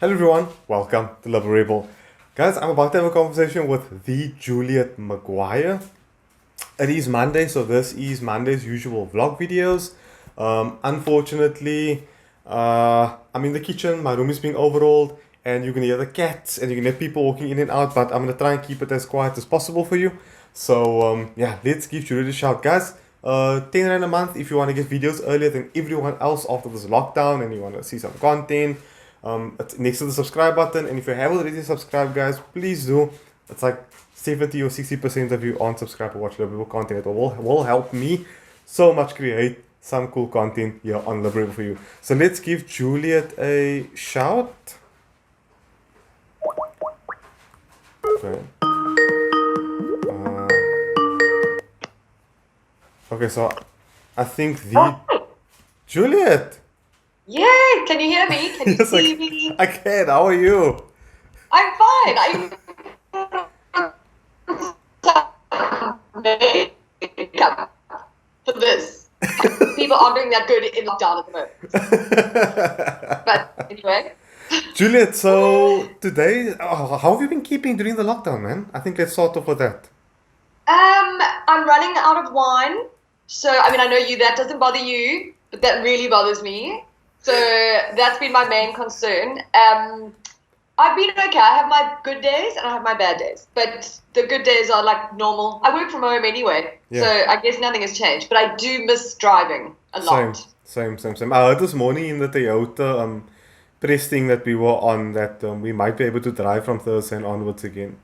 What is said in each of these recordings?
Hello everyone, welcome to Liberebil. Guys, I'm about to have a conversation with the Juliet Maguire. It is Monday, so this is Monday's usual vlog videos. Unfortunately, I'm in the kitchen, my room is being overhauled, and you can hear the cats and you can hear people walking in and out, but I'm going to try and keep it as quiet as possible for you. So, yeah, let's give Juliet a shout, guys. 10 rand a month if you want to get videos earlier than everyone else after this lockdown and you want to see some content. It's next to the subscribe button, and if you haven't already subscribed, guys, please do. It's like 70 or 60% of you aren't subscribed to watch Liberebil content. It will help me so much create some cool content here on Liberebil for you. So let's give Juliet a shout. Okay. Okay, so I think the Juliet. Yeah, can you hear me? Can you Yes, see me? I can. How are you? I'm fine. I'm for this. People aren't doing that good in lockdown at the moment. But anyway. Juliet, so today, how have you been keeping during the lockdown, man? I think let's start off with that. I'm running out of wine. So, I mean, I know that doesn't bother you, but that really bothers me. So that's been my main concern. I've been okay. I have my good days and I have my bad days. But the good days are like normal. I work from home anyway. Yeah. So I guess nothing has changed. But I do miss driving a lot. Same. I heard this morning in the Toyota press thing that we were on that we might be able to drive from Thursday and onwards again.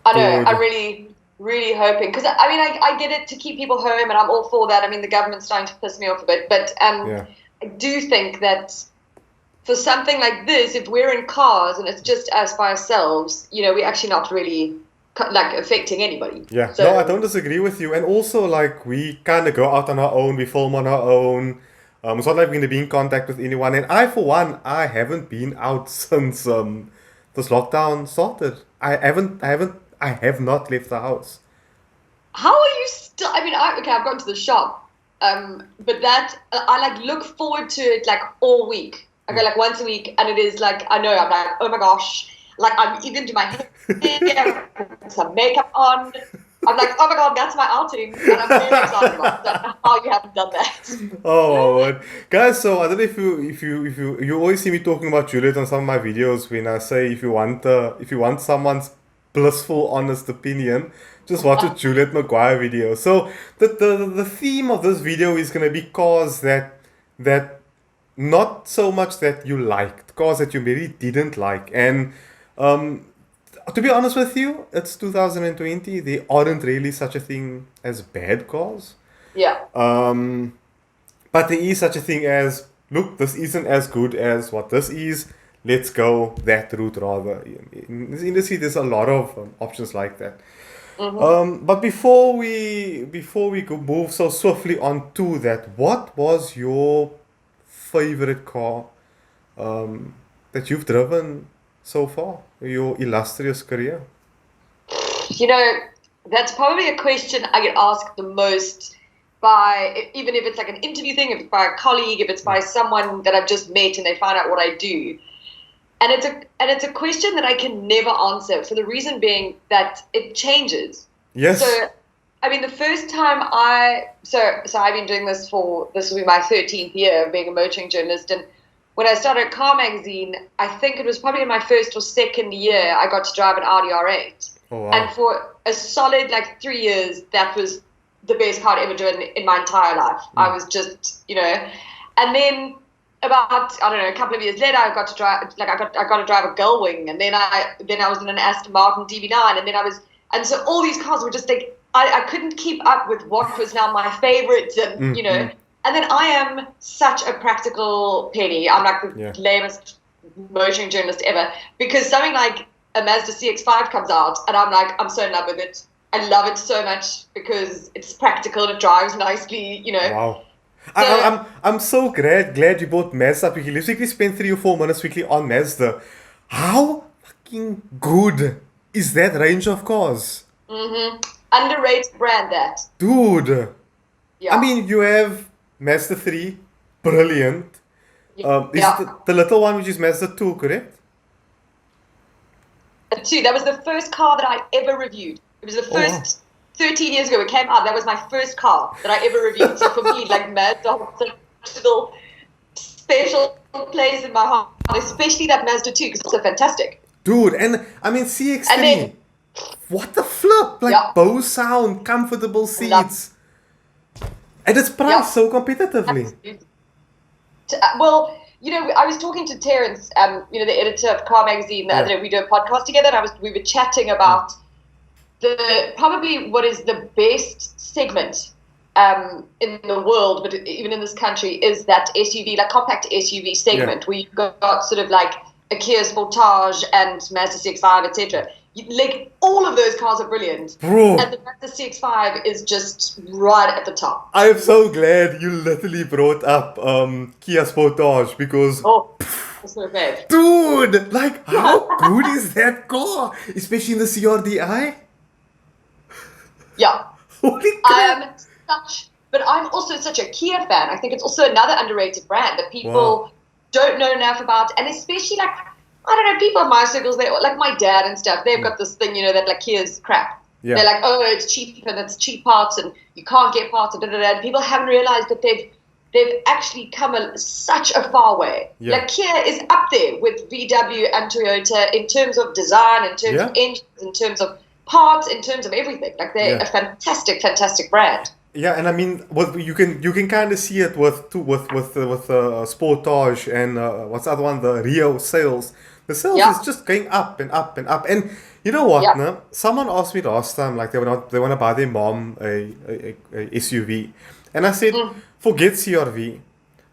I know. I'm really hoping. Because, I mean, I get it to keep people home and I'm all for that. I mean, the government's starting to piss me off a bit. But Yeah. I do think that for something like this, if we're in cars and it's just us by ourselves, we're actually not really affecting anybody. Yeah, So, no, I don't disagree with you. And also, like, we kind of go out on our own, we film on our own. It's not like we're going to be in contact with anyone. And I, for one, I haven't been out since this lockdown started. I have not left the house. how are you still? I mean, I've gone to the shop, but that I look forward to it all week. I go once a week, and it is I'm like, oh my gosh, I'm even do my hair, put some makeup on. I'm like, oh my god, that's my outing, and I'm really excited about that. I don't know how you haven't done that. Oh, man. Guys, so I don't know if you always see me talking about Juliet on some of my videos when I say if you want someone's blissful, honest opinion, just watch a Juliet Maguire video. So the theme of this video is gonna be cars that not so much that you liked, cars that you maybe didn't like. And to be honest with you, it's 2020. There aren't really such a thing as bad cars. Yeah. But there is such a thing as, look, this isn't as good as what this is. Let's go that route rather. In this industry, there's a lot of options like that. But before we go move so swiftly on to that, what was your favorite car that you've driven so far, your illustrious career? That's probably a question I get asked the most by, even if it's an interview thing, if it's by a colleague, if it's by someone that I've just met and they find out what I do. And it's a question that I can never answer for the reason being that it changes. Yes. So, I mean, the first time I've been doing this will be my 13th year of being a motoring journalist. And when I started Car Magazine, I think it was probably in my first or second year, I got to drive an Audi R8. Oh, wow. And for a solid 3 years, that was the best car I'd ever driven in my entire life. I was just, and then about, I don't know, a couple of years later, I got to drive, I got to drive a Gullwing, and then I was in an Aston Martin DB9, and so all these cars were just I couldn't keep up with what was now my favorites, and and then I am such a practical penny. I'm the lamest motoring journalist ever, because something like a Mazda CX-5 comes out, and I'm so in love with it. I love it so much because it's practical and it drives nicely, Wow. I'm so glad you bought Mazda. We literally spent 3 or 4 minutes weekly on Mazda. How fucking good is that range of cars? Underrated brand, that. Dude. Yeah. I mean, you have Mazda 3, brilliant. Is Yeah. it the little one which is Mazda 2, correct? 2. That was the first car that I ever reviewed. It was the first 13 years ago. It came out. That was my first car that I ever reviewed. So for me, like Mazda holds a little special place in my heart, especially that Mazda 2 because it's so fantastic. Dude, and I mean CX3. And then, what the flip? Like Bose sound, comfortable seats. And it's priced so competitively. Well, you know, I was talking to Terence, you know, the editor of Car Magazine, the other day. We do a podcast together, and we were chatting about probably what is the best segment in the world, but even in this country, is that SUV, like compact SUV segment, where you've got sort of like a Kia Sportage and Mazda CX-5, etc. Like all of those cars are brilliant, bro. And the Mazda CX-5 is just right at the top. I am so glad you literally brought up Kia Sportage because that's so bad. Dude, like how good is that car, especially in the CRDI? Yeah, holy crap! But I'm also such a Kia fan. I think it's also another underrated brand that people don't know enough about, and especially like, I don't know, people in my circles, they like my dad and stuff, they've got this thing, you know, that like Kia's crap. Yeah. They're like, oh, it's cheap and it's cheap parts and you can't get parts and and people haven't realized that they've actually come such a far way. Yeah. Like Kia is up there with VW and Toyota in terms of design, in terms of engines, in terms of parts, in terms of everything. Like they're a fantastic, fantastic brand. Yeah, and I mean, what you can kind of see it with Sportage and what's the other one, the Rio sales. The sales is just going up and up and up. And you know what? No? Someone asked me last time, like they want to buy their mom a SUV, and I said, forget CRV,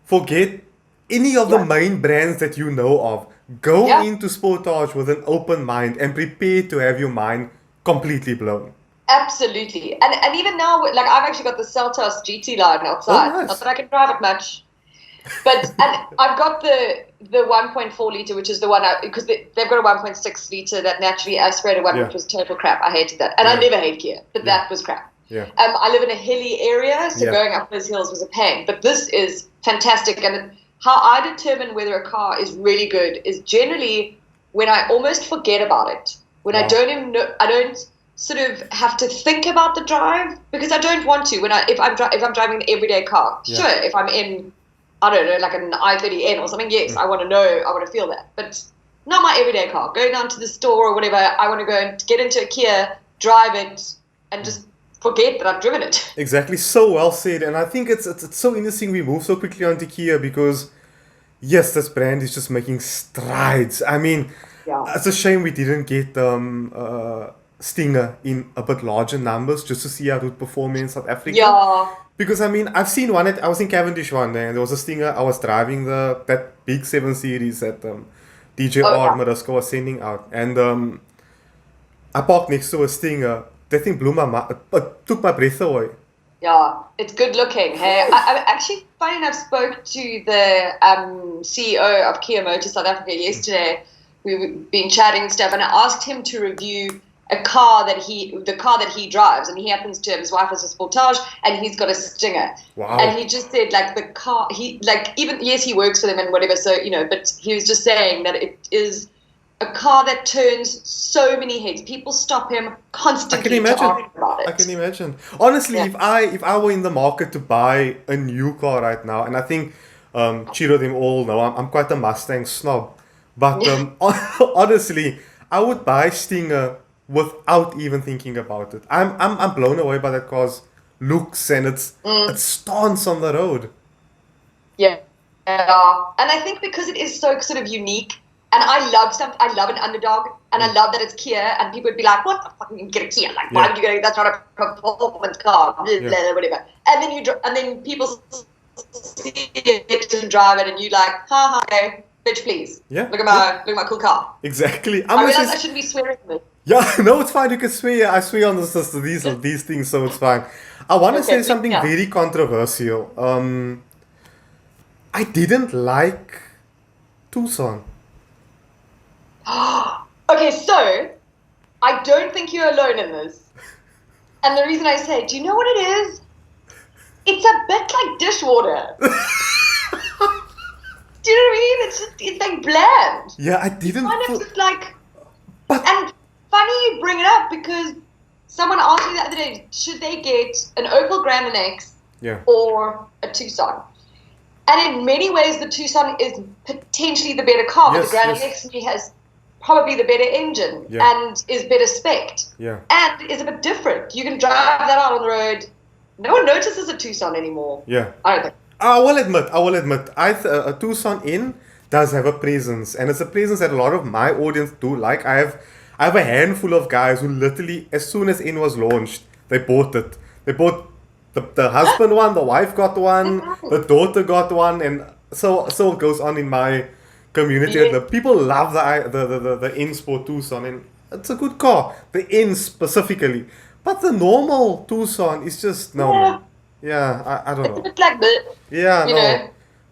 forget any of the main brands that you know of. Go into Sportage with an open mind and prepare to have your mind completely blown. Absolutely. And even now, like I've actually got the Seltos GT line outside. Oh, nice. Not that I can drive it much. But and I've got the 1.4 litre, which is the one because they've got a 1.6 litre that naturally aspirated one, which was total crap. I hated that. And I never hate Kia, but that was crap. Yeah. I live in a hilly area, so going up those hills was a pain. But this is fantastic. And how I determine whether a car is really good is generally when I almost forget about it. When I don't even know, I don't sort of have to think about the drive because I don't want to. If I'm driving an everyday car, sure. If I'm in, I don't know, like an i30N or something, yes, I want to know, I want to feel that. But not my everyday car. Going down to the store or whatever, I want to go and get into a Kia, drive it, and just forget that I've driven it. Exactly, so well said. And I think it's so interesting we move so quickly onto Kia because, yes, this brand is just making strides. I mean, it's a shame we didn't get Stinger in a bit larger numbers just to see how it would perform in South Africa. Yeah. Because I mean, I've seen one. I was in Cavendish one day, and there was a Stinger. I was driving that big 7 Series that DJR Mariska was sending out, and I parked next to a Stinger. That thing blew my mind. It took my breath away. Yeah, it's good looking. Hey, I actually, funny enough, spoke to the CEO of Kia Motors South Africa yesterday. We've been chatting stuff, and I asked him to review the car that he drives, and he happens to have his wife as a Sportage, and he's got a Stinger. Wow. And he just said, like, the car, he works for them and whatever, so, you know, but he was just saying that it is a car that turns so many heads. People stop him constantly. I can imagine. To ask about it. I can imagine. Honestly, if I were in the market to buy a new car right now, and I think Chiro them all know I'm quite a Mustang snob, but honestly, I would buy Stinger without even thinking about it. I'm blown away by that car's looks and its stance on the road. Yeah. And I think because it is so sort of unique, and I love an underdog, and I love that it's Kia, and people would be like, what the fuck, you get a Kia? Like, why would you get that's not a performance car, blah, blah, whatever. And then people see it and drive it, and you like, okay, bitch, please. Yeah. Look at my cool car. Exactly. I realize I shouldn't be swearing at me. Yeah, no, it's fine. You can swear. I swear on these things, so it's fine. I want to say something very controversial. I didn't like Tucson. Okay, so I don't think you're alone in this. And the reason I say, do you know what it is? It's a bit like dishwater. Do you know what I mean? It's like bland. Yeah, I didn't. Kind of just like. But and funny you bring it up because someone asked me the other day, should they get an Opel Grand X or a Tucson? And in many ways, the Tucson is potentially the better car. But the Grand X has probably the better engine and is better spec'd and is a bit different. You can drive that out on the road. No one notices a Tucson anymore. I don't think. I will admit, a Tucson does have a presence, and it's a presence that a lot of my audience do like. I have a handful of guys who literally, as soon as N was launched, they bought it. They bought the husband one, the wife got one, the daughter got one, and so it goes on in my community. The people love the N Sport Tucson, and it's a good car. The N specifically, but the normal Tucson is just man. I don't know. It's a bit like the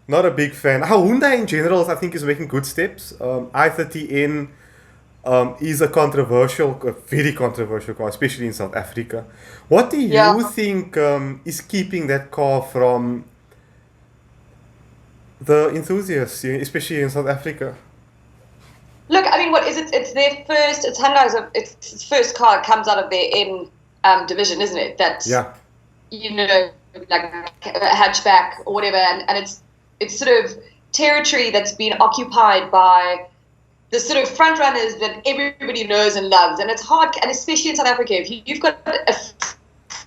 not a big fan. Hyundai in general, I think, is making good steps. i30N is a very controversial car, especially in South Africa. What do you think is keeping that car from the enthusiasts, especially in South Africa? Look, I mean, what is it? It's their first. It's Hyundai's. It's its first car that comes out of their N division, isn't it? That's like a hatchback or whatever, and it's sort of territory that's been occupied by the sort of front runners that everybody knows and loves, and it's hard, and especially in South Africa, if you've got a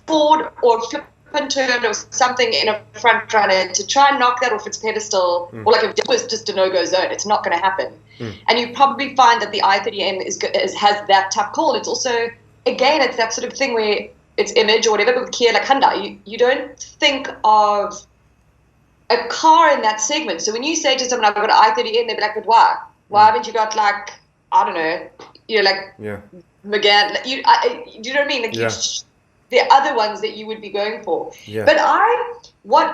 Ford or flip and turn or something in a front runner, to try and knock that off its pedestal, or like if it was just a no-go zone, it's not going to happen. And you probably find that the i30N has that tough call. It's also, again, it's that sort of thing where it's image or whatever, but with Kia, like Hyundai, you don't think of a car in that segment. So when you say to someone, I've got an i30N, they'll be like, but why? Why haven't you got, like, I don't know, Megane? Do you know what I mean? Like, there are other ones that you would be going for. But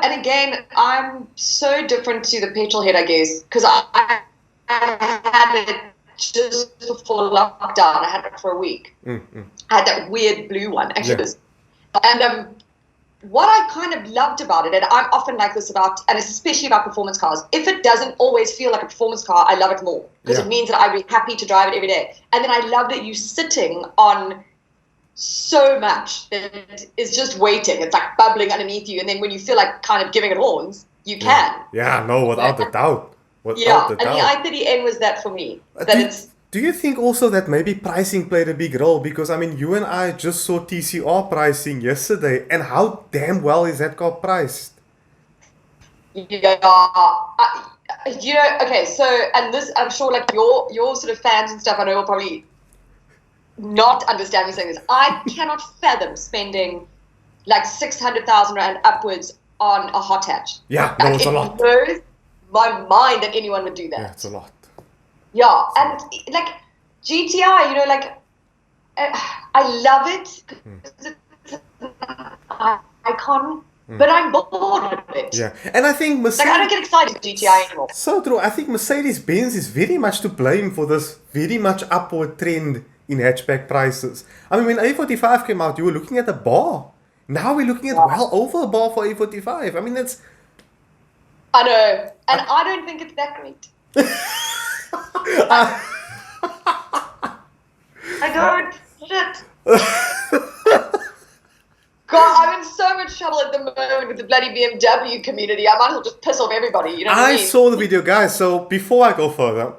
and again, I'm so different to the petrol head, I guess, because I had it just before lockdown. I had it for a week. I had that weird blue one, actually. And what I kind of loved about it, and I'm often like this about, and especially about performance cars, if it doesn't always feel like a performance car, I love it more, because it means that I'd be happy to drive it every day. And then I love that you're sitting on so much that is just waiting. It's like bubbling underneath you, and then when you feel like kind of giving it horns, you can. Without a doubt. And the i30N was that for me. Do you think also that maybe pricing played a big role? Because, I mean, you and I just saw TCR pricing yesterday, and how damn well is that car priced? Okay, so, and this, I'm sure, like, your sort of fans and stuff, I know will probably not understand me saying this. I cannot fathom spending, like, 600,000 Rand upwards on a hot hatch. It's a lot. It blows my mind that anyone would do that. It's a lot. And like GTI, like I love it. It's an icon, but I'm bored of it. And I think Mercedes, I don't get excited with GTI anymore. So true. I think Mercedes-Benz is very much to blame for this very much upward trend in hatchback prices. I mean, when A45 came out, you were looking at a bar. Now we're looking at well over a bar for A45. I mean, that's... I know. And I don't think it's that great. I don't. Shit. God, I'm in so much trouble at the moment with the bloody BMW community. I might as well just piss off everybody. You know what I mean? saw the video, guys. So before I go further,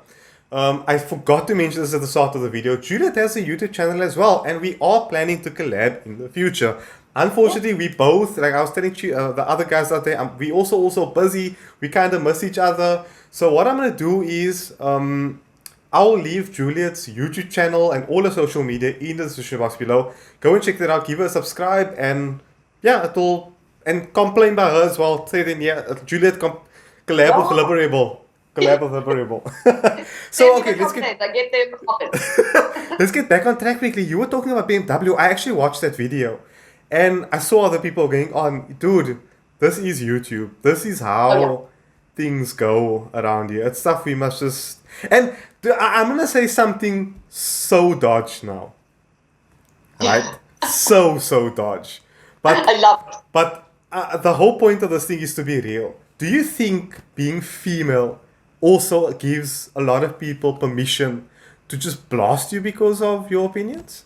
I forgot to mention this at the start of the video. Juliet has a YouTube channel as well, and we are planning to collab in the future. Unfortunately, we both, like I was telling you, the other guys out there, we also busy. We kind of miss each other. So what I'm going to do is, I'll leave Juliet's YouTube channel and all the social media in the description box below. Go and check that out. Give her a subscribe, and and complain by her as well. Say then, Juliet collab with Liberebil. Collab with Liberebil. So okay, let's get back on track quickly. You were talking about BMW. I actually watched that video. And I saw other people going on, dude, this is YouTube. This is how things go around here. It's stuff we must just... And I'm going to say something so Dodge now. Right? so Dodge. But I love it. But the whole point of this thing is to be real. Do you think being female also gives a lot of people permission to just blast you because of your opinions?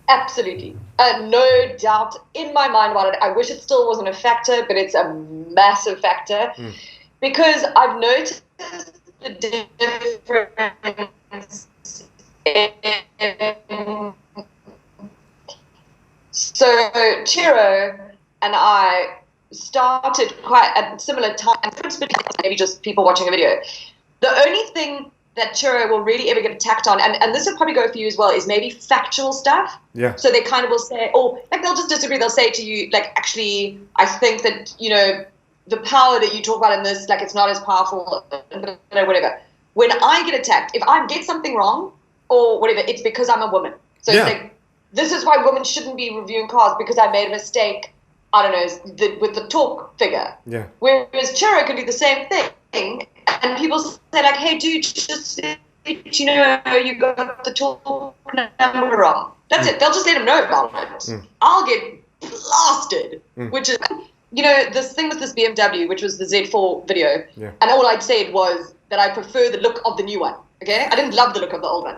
Absolutely. No doubt in my mind about it. I wish it still wasn't a factor, but it's a massive factor because I've noticed the difference in... So Chiro and I started quite at similar time, and maybe just people watching a video. The only thing that Chiro will really ever get attacked on, and this will probably go for you as well, is maybe factual stuff. Yeah. So they kind of will say, or like they'll just disagree. They'll say to you, like, actually, I think that, you know, the power that you talk about in this, like, it's not as powerful, whatever. When I get attacked, if I get something wrong or whatever, it's because I'm a woman. So it's like, this is why women shouldn't be reviewing cars because I made a mistake, I don't know, with the torque figure. Yeah. Whereas Chiro can do the same thing. And people say, like, hey, dude, just, you know, you got the torque number wrong. That's it. They'll just let them know about it. I'll get blasted, which is, you know, this thing with this BMW, which was the Z4 video. Yeah. And all I'd said was that I prefer the look of the new one. Okay? I didn't love the look of the old one.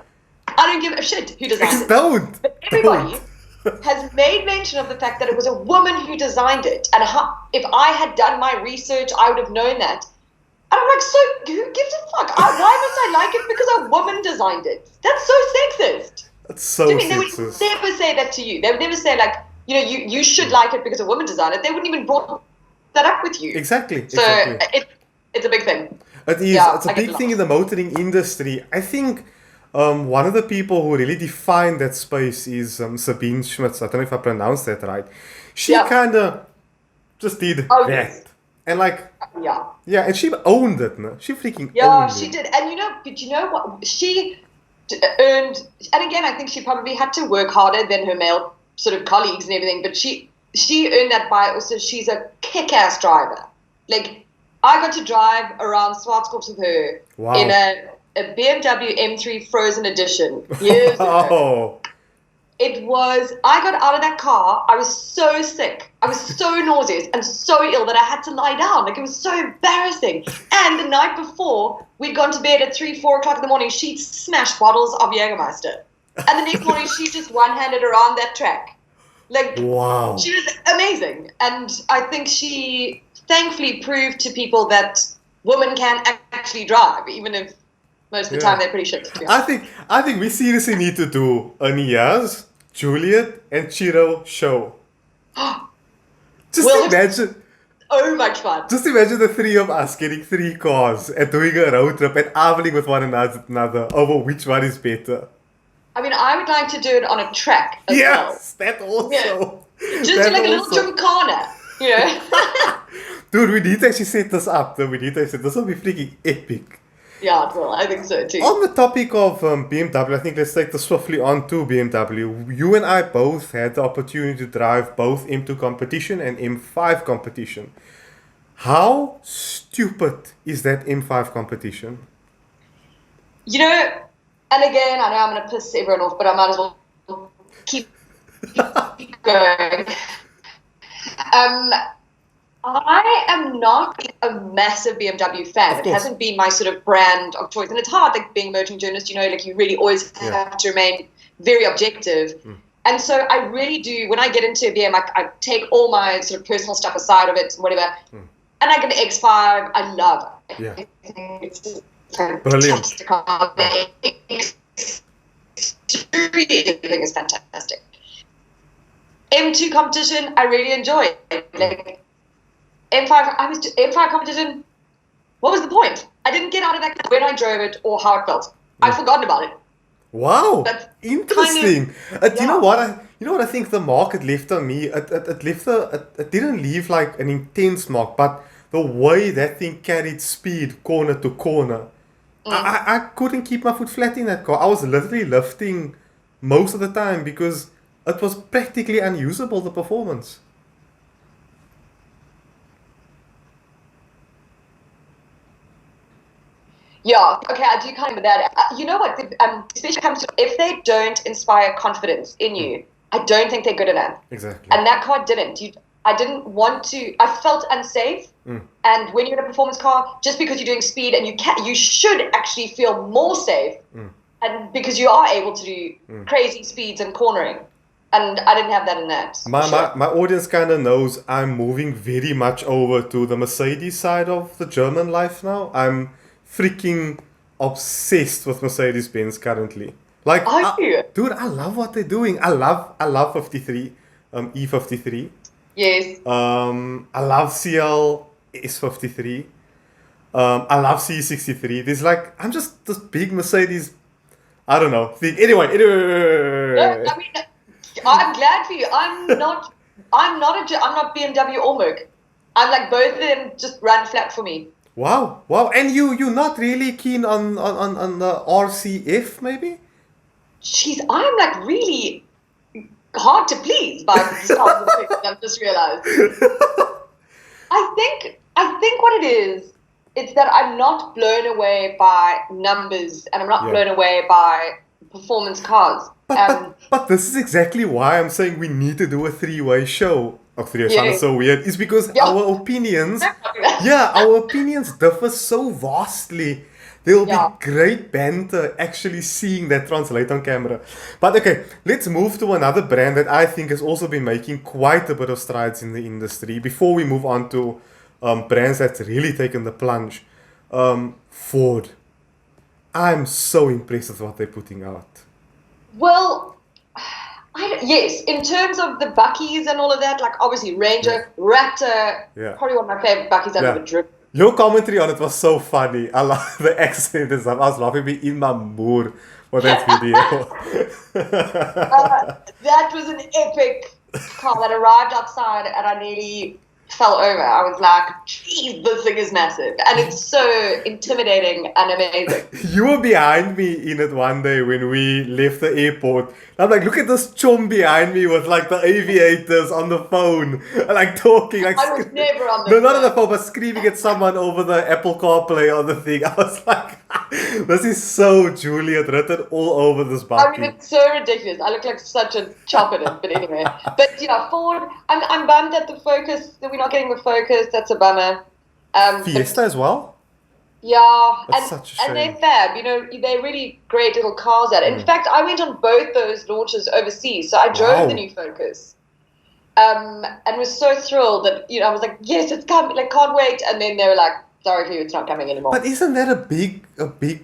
I don't give a shit who designed it. Don't. But everybody has made mention of the fact that it was a woman who designed it. And if I had done my research, I would have known that. And I'm like, so who gives a fuck? Why must I like it because a woman designed it? That's so sexist. That's so sexist. They would never say that to you. They would never say, like, you know, you should like it because a woman designed it. They wouldn't even brought that up with you. Exactly. So it's a big thing. It is. Yeah, it's a big thing in the motoring industry. I think one of the people who really defined that space is Sabine Schmitz. I don't know if I pronounced that right. She kind of just did that. Yes. And like, yeah, and she owned it, no? She freaking owned it. Yeah, she did. And you know what? She earned, and again, I think she probably had to work harder than her male sort of colleagues and everything, but she earned that by also, she's a kick-ass driver. Like, I got to drive around Swartskopf with her in a BMW M3 Frozen Edition years ago. It was, I got out of that car, I was so sick, I was so nauseous and so ill that I had to lie down. Like, it was so embarrassing. And the night before, we'd gone to bed at 3-4 o'clock in the morning, she'd smashed bottles of Jägermeister. And the next morning, she just one-handed around that track. Like, wow. She was amazing. And I think she thankfully proved to people that women can actually drive, even if most of the time they're pretty shit. I think we seriously need to do a Niyaaz, Juliet, and Chiro show. Just imagine. So much fun. Just imagine the three of us getting 3 cars and doing a road trip and arguing with one another over which one is better. I mean, I would like to do it on a track as well. Yes, that also. Yeah. Just do like a little gymkhana, you know. Dude, we need to actually set this up. Though. We need to actually, this will be freaking epic. Yeah, it will. I think so too. On the topic of BMW, I think let's take this swiftly on to BMW. You and I both had the opportunity to drive both M2 competition and M5 competition. How stupid is that M5 competition? You know, and again, I know I'm going to piss everyone off, but I might as well keep going. I am not a massive BMW fan. It hasn't been my sort of brand of choice. And it's hard, like being a motoring journalist, you know, like you really always have to remain very objective. And so I really do, when I get into a BM, I take all my sort of personal stuff aside of it and whatever. And I get an X5. I love it. Yeah. It's brilliant. Everything is fantastic. M2 competition, I really enjoy it. Like, M5 competition, what was the point? I didn't get out of that when I drove it or how it felt. I've forgotten about it. Wow, interesting. You know what I think the mark it left on me, it didn't leave like an intense mark, but the way that thing carried speed corner to corner, I couldn't keep my foot flat in that car. I was literally lifting most of the time because it was practically unusable, the performance. Yeah, okay, I do kind of that. You know what, especially comes to, if they don't inspire confidence in you, I don't think they're good enough. Exactly. And that car didn't. I didn't want to, I felt unsafe. And when you're in a performance car, just because you're doing speed and you should actually feel more safe, and because you are able to do crazy speeds and cornering. And I didn't have that in that. My audience kind of knows I'm moving very much over to the Mercedes side of the German life now. I'm freaking obsessed with Mercedes-Benz currently. Like, dude, I love what they're doing. I love 53, E53. Yes. I love CL S53. I love C63. There's like, I'm just this big Mercedes, I don't know, thing. Anyway. No, I mean, I'm glad for you. I'm not BMW or Merc. I'm like both of them just run flat for me. Wow. And you're not really keen on the RCF maybe? Jeez, I'm like really hard to please by the start of the thing. I've just realized. I think what it is, it's that I'm not blown away by numbers and I'm not blown away by performance cars. But this is exactly why I'm saying we need to do a three-way show. Oh, three-way sounds so weird. It's because our opinions, our opinions differ so vastly. There will be great banter actually seeing that translate on camera. But okay, let's move to another brand that I think has also been making quite a bit of strides in the industry. Before we move on to brands that's really taken the plunge. Ford. I'm so impressed with what they're putting out. Well, yes, in terms of the Buckies and all of that, like obviously Ranger, Raptor, probably one of my favorite Buckies I've ever driven. Your commentary on it was so funny. I love the accent and stuff. I was laughing me in my mood for that video. That was an epic car that arrived outside and I nearly fell over. I was like, geez, this thing is massive. And it's so intimidating and amazing. You were behind me in it one day when we left the airport. I'm like, look at this chum behind me with like the aviators on the phone. And like talking. Like, I was never on the phone. No, not on the phone, but screaming at someone over the Apple CarPlay on the thing. I was like, this is so Juliet written all over this Bucky. I mean, it's so ridiculous. I look like such a chop in it, but anyway. But yeah, Ford, I'm bummed at the Focus, that we're not getting the Focus. That's a bummer. Fiesta as well? Yeah, that's such a shame. And they're fab. You know, they're really great little cars at it. In fact, I went on both those launches overseas. So I drove the new Focus. And was so thrilled that, you know, I was like, yes, it's coming, like, can't wait. And then they were like, sorry for you, it's not coming anymore. But isn't that a big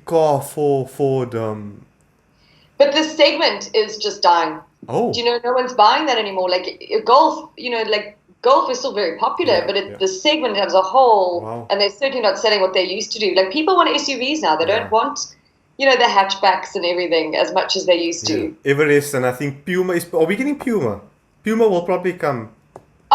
car for them? But the segment is just dying. Oh. Do you know, no one's buying that anymore. Like, Golf, you know, like, Golf is still very popular, but the segment as a whole, and they're certainly not selling what they used to do. Like, people want SUVs now. They don't want, you know, the hatchbacks and everything as much as they used to. Everest, and I think Puma is... Are we getting Puma? Puma will probably come.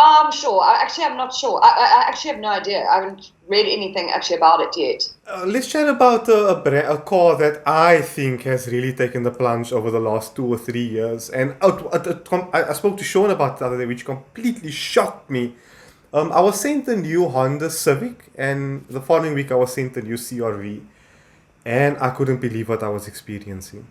I'm sure. I'm not sure. I actually have no idea. I haven't read anything actually about it yet. Let's chat about a car that I think has really taken the plunge over the last 2 or 3 years. And I spoke to Sean about it the other day, which completely shocked me. I was sent a new Honda Civic, and the following week I was sent a new CR-V. And I couldn't believe what I was experiencing.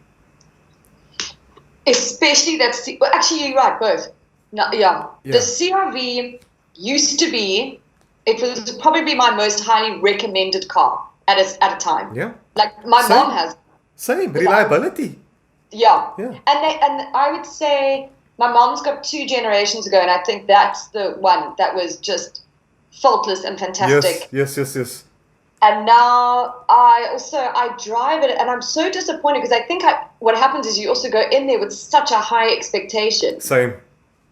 Especially that... Well, actually, you're right, both. No, the CR-V used to be, it was probably my most highly recommended car at a time. Yeah. Like my mom has. Same, reliability. Yeah. And I would say my mom's got 2 generations ago, and I think that's the one that was just faultless and fantastic. Yes. And now I drive it, and I'm so disappointed because I think what happens is you also go in there with such a high expectation. Same.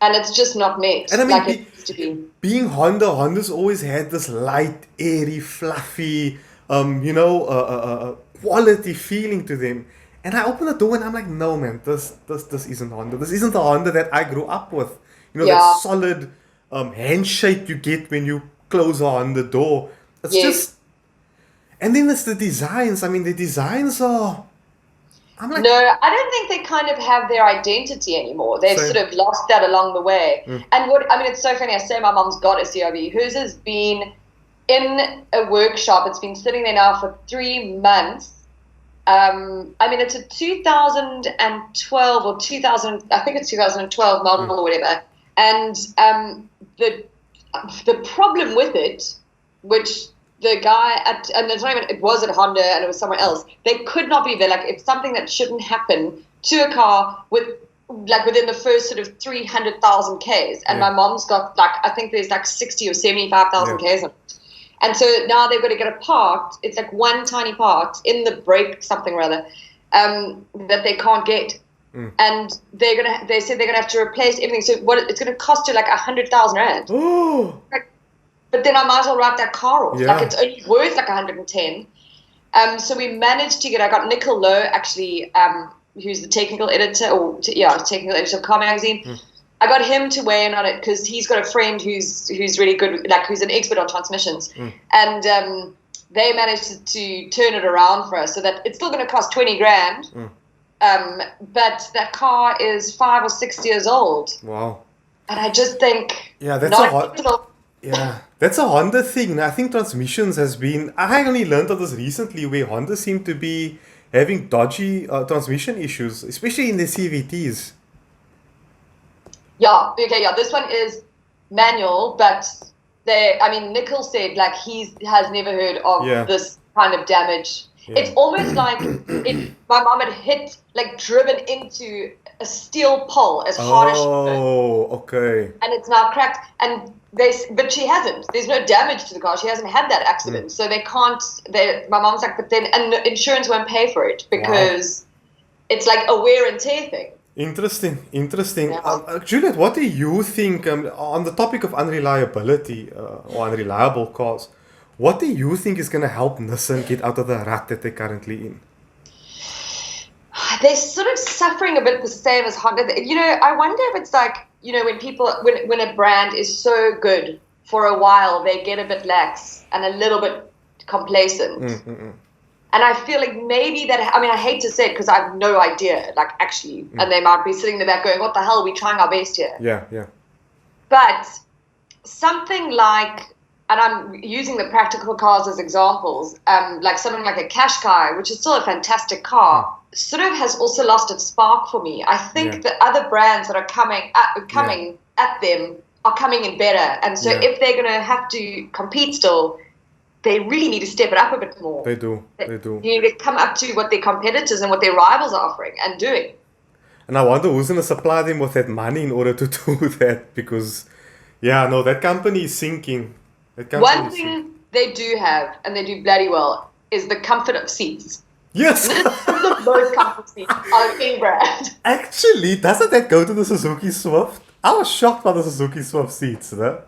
And it's just not met. And I mean, like it used to be. Being Honda's always had this light, airy, fluffy, quality feeling to them. And I open the door and I'm like, no, man, this isn't Honda. This isn't the Honda that I grew up with. You know, that solid handshake you get when you close a Honda door. It's just... And then it's the designs. I mean, the designs are... I'm like, no, I don't think they kind of have their identity anymore. They've sort of lost that along the way. And it's so funny. I say my mom's got a CR-V. Hers has been in a workshop. It's been sitting there now for 3 months. It's a 2012 or 2000, I think it's 2012 model or whatever. And the problem with it, which the guy and it's not even, it was at Honda and it was somewhere else. They could not believe it. Like, it's something that shouldn't happen to a car within the first sort of 300,000 Ks. And my mom's got I think there's 60 or 75,000 Ks on it. And so now they've got to get it parked. It's one tiny part in the brake something or other that they can't get. And they said they're gonna have to replace everything. So it's gonna cost you 100,000 rand. Oh. But then I might as well write that car off. It's only worth 110. So we managed to I got Nickel Lowe actually, who's the technical editor technical editor of Car Magazine. I got him to weigh in on it because he's got a friend who's really good, who's an expert on transmissions, and they managed to turn it around for us so that it's still going to cost 20 grand. But that car is 5 or 6 years old. Wow. And I just think that's a Honda thing. I think transmissions has been, I only learned of this recently, where Honda seem to be having dodgy transmission issues, especially in the CVTs. This one is manual, but Nickel said he has never heard of this kind of damage. It's almost like my mom had driven into a steel pole as hard as she could. Oh, okay. And it's now cracked. But she hasn't. There's no damage to the car. She hasn't had that accident. So they can't. My mom's but then, and the insurance won't pay for it because it's a wear and tear thing. Interesting. Yeah. Juliet, what do you think on the topic of unreliability or unreliable cars? What do you think is going to help Nissan get out of the rut that they're currently in? They're sort of suffering a bit the same as Honda. I wonder if it's when a brand is so good for a while, they get a bit lax and a little bit complacent. And I feel maybe that, I hate to say it because I have no idea, actually. And they might be sitting in the back going, what the hell, we're trying our best here. Yeah. But something and I'm using the practical cars as examples, something like a Qashqai, which is still a fantastic car, sort of has also lost its spark for me. I think the other brands that are coming at them are coming in better. And so if they're going to have to compete still, they really need to step it up a bit more. They do. You need to come up to what their competitors and what their rivals are offering and doing. And I wonder who's going to supply them with that money in order to do that, because, that company is sinking. One thing they do have, and they do bloody well, is the comfort of seats. Yes! The most comfortable seats of any brand. Actually, doesn't that go to the Suzuki Swift? I was shocked by the Suzuki Swift seats, though.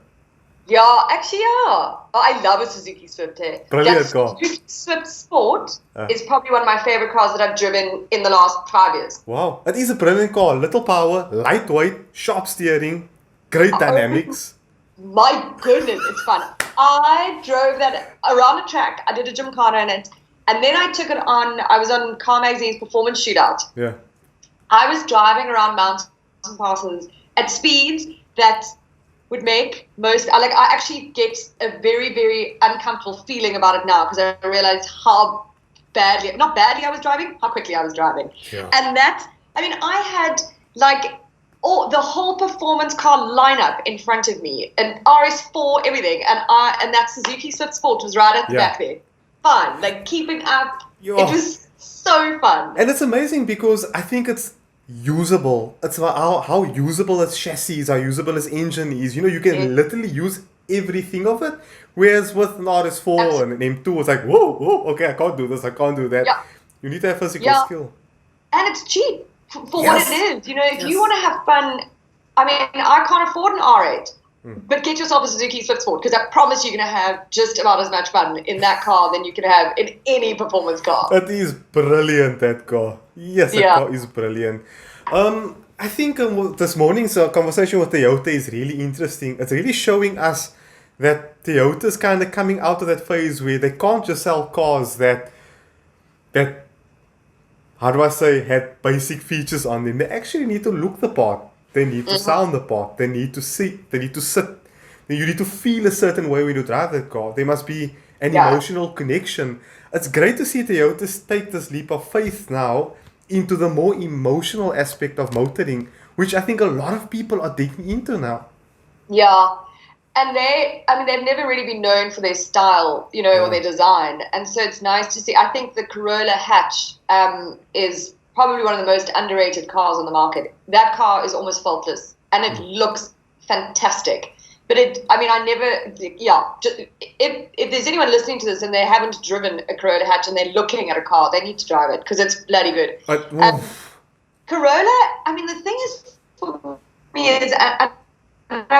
Yeah, actually, I love a Suzuki Swift here. Brilliant car. Suzuki Swift Sport is probably one of my favorite cars that I've driven in the last 5 years. Wow, it is a brilliant car. Little power, lightweight, sharp steering, great dynamics. My goodness, it's fun. I drove that around the track. I did a gymkhana in it. And then I took it I was on Car Magazine's performance shootout. Yeah. I was driving around mountain passes at speeds that would make I actually get a very, very uncomfortable feeling about it now because I realized how not badly I was driving, how quickly I was driving. Yeah. And I had the whole performance car lineup in front of me, and RS4, everything, and that Suzuki Swift Sport was right at the back there. Fun, keeping up. It was so fun. And it's amazing because I think it's usable. It's how usable its chassis is, how usable its engine is. You can literally use everything of it. Whereas with an RS4 and an M2, it's whoa, okay, I can't do this, I can't do that. Yeah. You need to have physical skill. And it's cheap for what it is. If you want to have fun, I can't afford an R8. But get yourself a Suzuki Swift Sport, because I promise you're going to have just about as much fun in that car than you can have in any performance car. It is brilliant, that car. Yes, that car is brilliant. I think this morning's conversation with Toyota is really interesting. It's really showing us that Toyota's kind of coming out of that phase where they can't just sell cars that how do I say, had basic features on them. They actually need to look the part. They need to sound the part. They need to sit. They need to sit. You need to feel a certain way when you drive that car. There must be an emotional connection. It's great to see Toyota take this leap of faith now into the more emotional aspect of motoring, which I think a lot of people are digging into now. Yeah. And they've never really been known for their style, you know, or their design. And so it's nice to see. I think the Corolla hatch is probably one of the most underrated cars on the market. That car is almost faultless, and it looks fantastic. But if there's anyone listening to this and they haven't driven a Corolla hatch and they're looking at a car, they need to drive it because it's bloody good. Corolla, I mean, the thing is for me is, I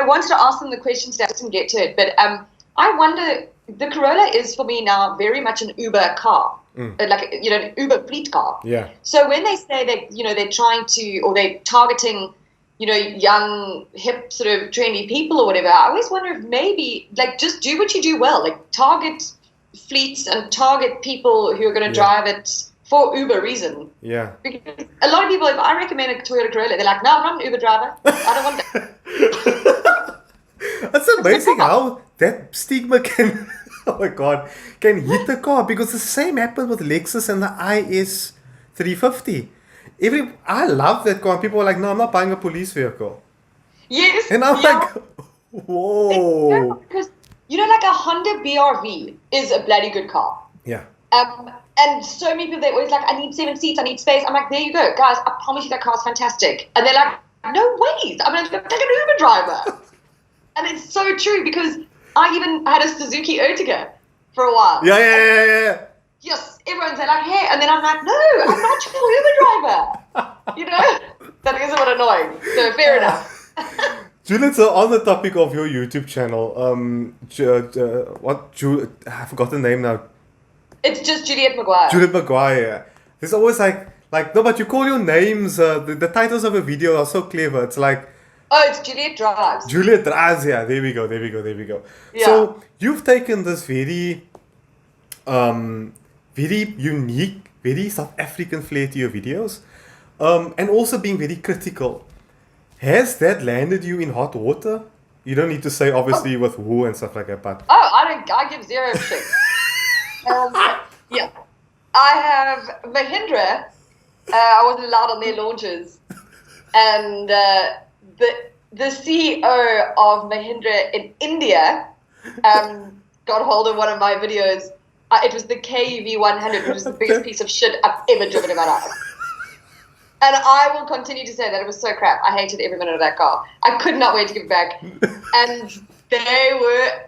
wanted to ask them the question today, I didn't get to it, but I wonder, the Corolla is for me now very much an Uber car, like, you know, an Uber fleet car. Yeah. So when they say that, you know, they're trying to, or they're targeting, you know, young, hip, sort of trendy people or whatever, I always wonder if maybe, like, just do what you do well, like target fleets and target people who are going to drive it for Uber reason. Yeah. Because a lot of people, if I recommend a Toyota Corolla, they're like, no, I'm not an Uber driver. I don't want that. That's amazing how that stigma can, oh my God, can hit the car, because the same happened with Lexus and the IS 350. I love that car. People are like, no, I'm not buying a police vehicle. Yes. And I'm like, whoa. Because, you know, like a Honda BRV is a bloody good car. Yeah. And so many people, they're always like, I need 7 seats, I need space. I'm like, there you go. Guys, I promise you that car's fantastic. And they're like, no ways. I'm like, take an Uber driver. And it's so true, because I even had a Suzuki Ertiga for a while. Yeah. Yes, everyone's like, hey. And then I'm like, no, I'm not your Uber driver. You know? That is a bit annoying. So fair enough. Juliet, so on the topic of your YouTube channel, I forgot the name now. It's just Juliet Maguire. Juliet Maguire. There's always like no, but you call your names, the titles of a video are so clever. It's like, oh, it's Juliet Drives. Juliet Drives, yeah. There we go. Yeah. So you've taken this very unique, very South African flair to your videos, and also being very critical. Has that landed you in hot water? You don't need to say obviously with who and stuff like that, but I give zero shit. Yeah, I have Mahindra. I wasn't allowed on their launches, and the CEO of Mahindra in India got hold of one of my videos. It was the KUV100, which was the biggest piece of shit I've ever driven in my life. And I will continue to say that it was so crap. I hated every minute of that car. I could not wait to give it back. And they were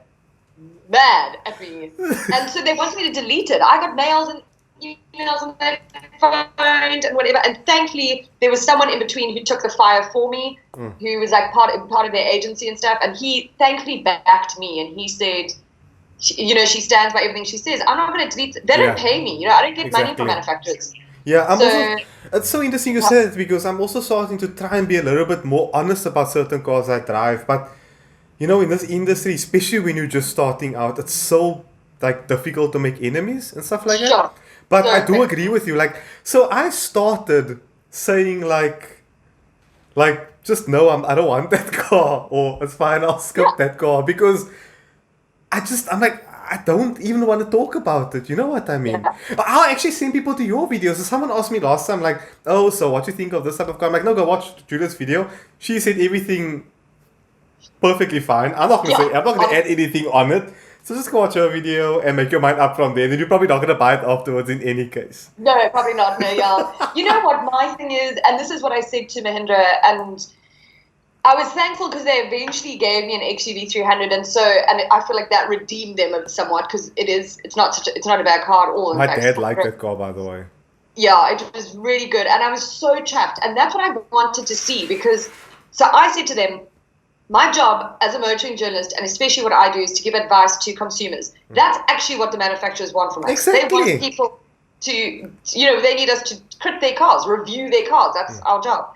mad at me. And so they wanted me to delete it. I got mails and emails on my phone and whatever. And thankfully, there was someone in between who took the fire for me, who was like part of their agency and stuff. And he thankfully backed me. And he said, you know, she stands by everything she says. I'm not going to delete it. They don't pay me. You know, I don't get money from manufacturers. Yeah, it's so interesting you said it, because I'm also starting to try and be a little bit more honest about certain cars I drive. But, you know, in this industry, especially when you're just starting out, it's so, like, difficult to make enemies and stuff like that. But I do agree with you. Like, so I started saying, like, just no, I don't want that car, or it's fine, I'll skip that car, because I'm like, I don't even want to talk about it. You know what I mean? But I'll actually send people to your videos. So someone asked me last time, like, oh, so what do you think of this type of car? I'm like, no, go watch Juliet's video. She said everything perfectly fine. I'm not going to add anything on it. So just go watch her video and make your mind up from there. Then you're probably not going to buy it afterwards in any case. No, probably not. No, yeah. You know what my thing is, and this is what I said to Mahindra, and I was thankful because they eventually gave me an XUV 300, and I feel like that redeemed them somewhat, because it's not a bad car at all. My dad liked that car, by the way. Yeah, it was really good, and I was so chuffed, and that's what I wanted to see, because so I said to them, my job as a motoring journalist, and especially what I do, is to give advice to consumers. That's actually what the manufacturers want from us. Exactly. They want people to, you know, they need us to crit their cars, review their cars. That's our job.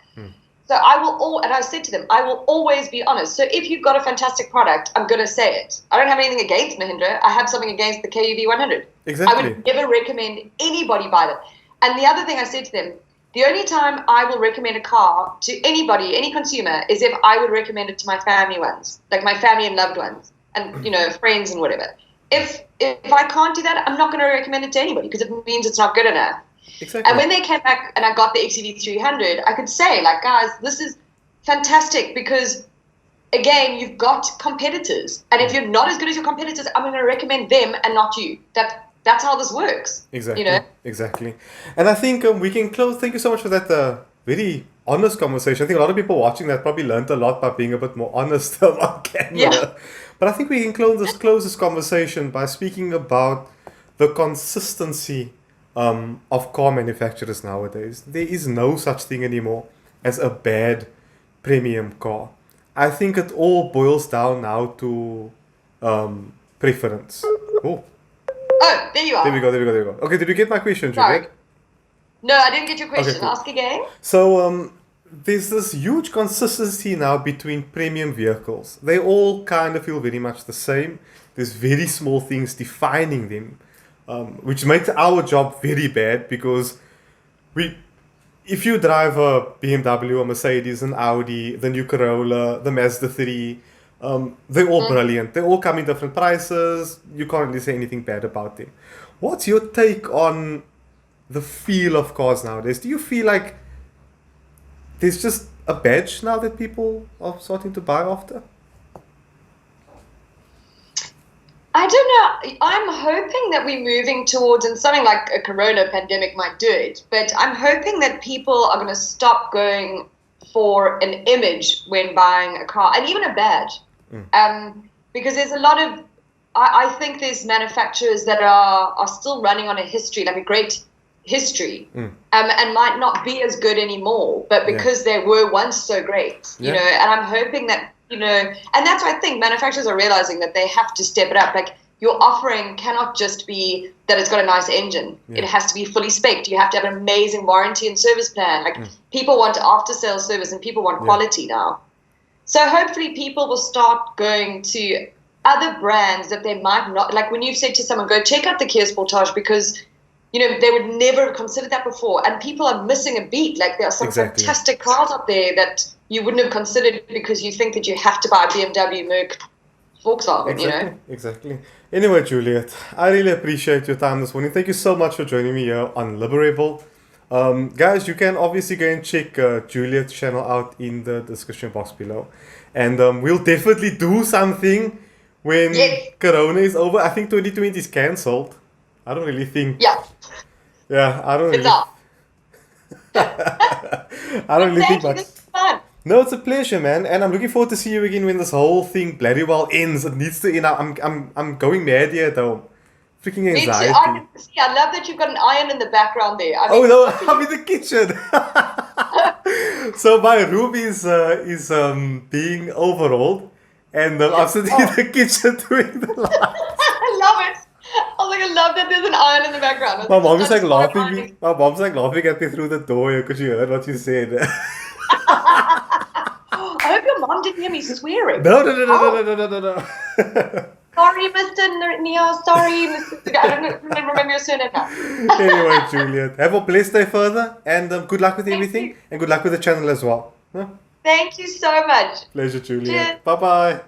So and I said to them, I will always be honest. So if you've got a fantastic product, I'm going to say it. I don't have anything against Mahindra. I have something against the KUV100. Exactly. I would never recommend anybody buy them. And the other thing I said to them, the only time I will recommend a car to anybody, any consumer, is if I would recommend it to my family ones, like my family and loved ones, and, you know, friends and whatever. If I can't do that, I'm not going to recommend it to anybody, because it means it's not good enough. Exactly. And when they came back and I got the XUV 300, I could say, like, guys, this is fantastic, because again, you've got competitors, and if you're not as good as your competitors, I'm going to recommend them and not you. That's how this works. Exactly. You know? Exactly. And I think we can close. Thank you so much for that very honest conversation. I think a lot of people watching that probably learned a lot by being a bit more honest on camera. Yeah. But I think we can close this conversation by speaking about the consistency of car manufacturers nowadays. There is no such thing anymore as a bad premium car. I think it all boils down now to preference. Oh, Oh, there you are. there we go. Okay, did you get my question, Sorry. Juliet? No, I didn't get your question. Okay, cool. Ask again. So there's this huge consistency now between premium vehicles. They all kind of feel very much the same. There's very small things defining them, which makes our job very bad because if you drive a BMW, a Mercedes, an Audi, the new Corolla, the Mazda 3, they're all brilliant. They all come in different prices. You can't really say anything bad about them. What's your take on the feel of cars nowadays? Do you feel like there's just a badge now that people are starting to buy after? I don't know. I'm hoping that we're moving towards, and something like a corona pandemic might do it, but I'm hoping that people are going to stop going for an image when buying a car, and even a badge. Because there's a lot of, I think there's manufacturers that are still running on a history, like a great history, and might not be as good anymore, but because they were once so great, you know, and I'm hoping that, you know, and that's why I think manufacturers are realizing that they have to step it up. Like, your offering cannot just be that it's got a nice engine. It has to be fully spec'd. You have to have an amazing warranty and service plan. Like, people want after-sales service and people want quality now. So hopefully people will start going to other brands that they might not, like when you've said to someone, go check out the Kia Sportage, because, you know, they would never have considered that before. And people are missing a beat. Like, there are some fantastic cars out there that you wouldn't have considered because you think that you have to buy a BMW, Merc, Volkswagen, you know? Exactly. Anyway, Juliet, I really appreciate your time this morning. Thank you so much for joining me here on Liberebil. Guys, you can obviously go and check Juliet's channel out in the description box below. And we'll definitely do something when Corona is over. I think 2020 is cancelled. I don't really think... Yeah, I don't really... I don't really think much. This is fun. No, it's a pleasure, man, and I'm looking forward to see you again when this whole thing bloody well ends. It needs to end. I'm going mad here though. Freaking anxiety. I love that you've got an iron in the background there. I Oh mean, no, I'm in the kitchen. So my room is being overhauled, and I'm sitting in the kitchen doing the lights. I love it. I was like, I love that there's an iron in the background. My mom's like laughing. My mom's like laughing at me through the door because she heard what you said. I hope your mom didn't hear me swearing. No. Sorry, Mr. Niyaaz. Sorry, Mr. I don't remember your surname now. Anyway, Juliet, have a blessed day further, and good luck with everything, and good luck with the channel as well. Huh? Thank you so much. Pleasure, Juliet. Cheers. Bye-bye.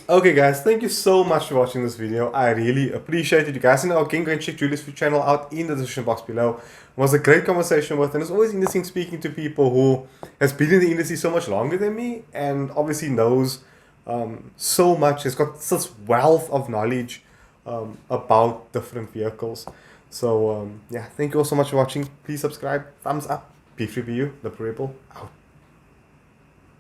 Okay, guys, thank you so much for watching this video. I really appreciate it. You guys can again go and check Juliet's channel out in the description box below. It was a great conversation with, and it's always interesting speaking to people who has been in the industry so much longer than me, and obviously knows so much, has got such wealth of knowledge about different vehicles. So yeah, thank you all so much for watching. Please subscribe, thumbs up, P3BU, Liberebil out.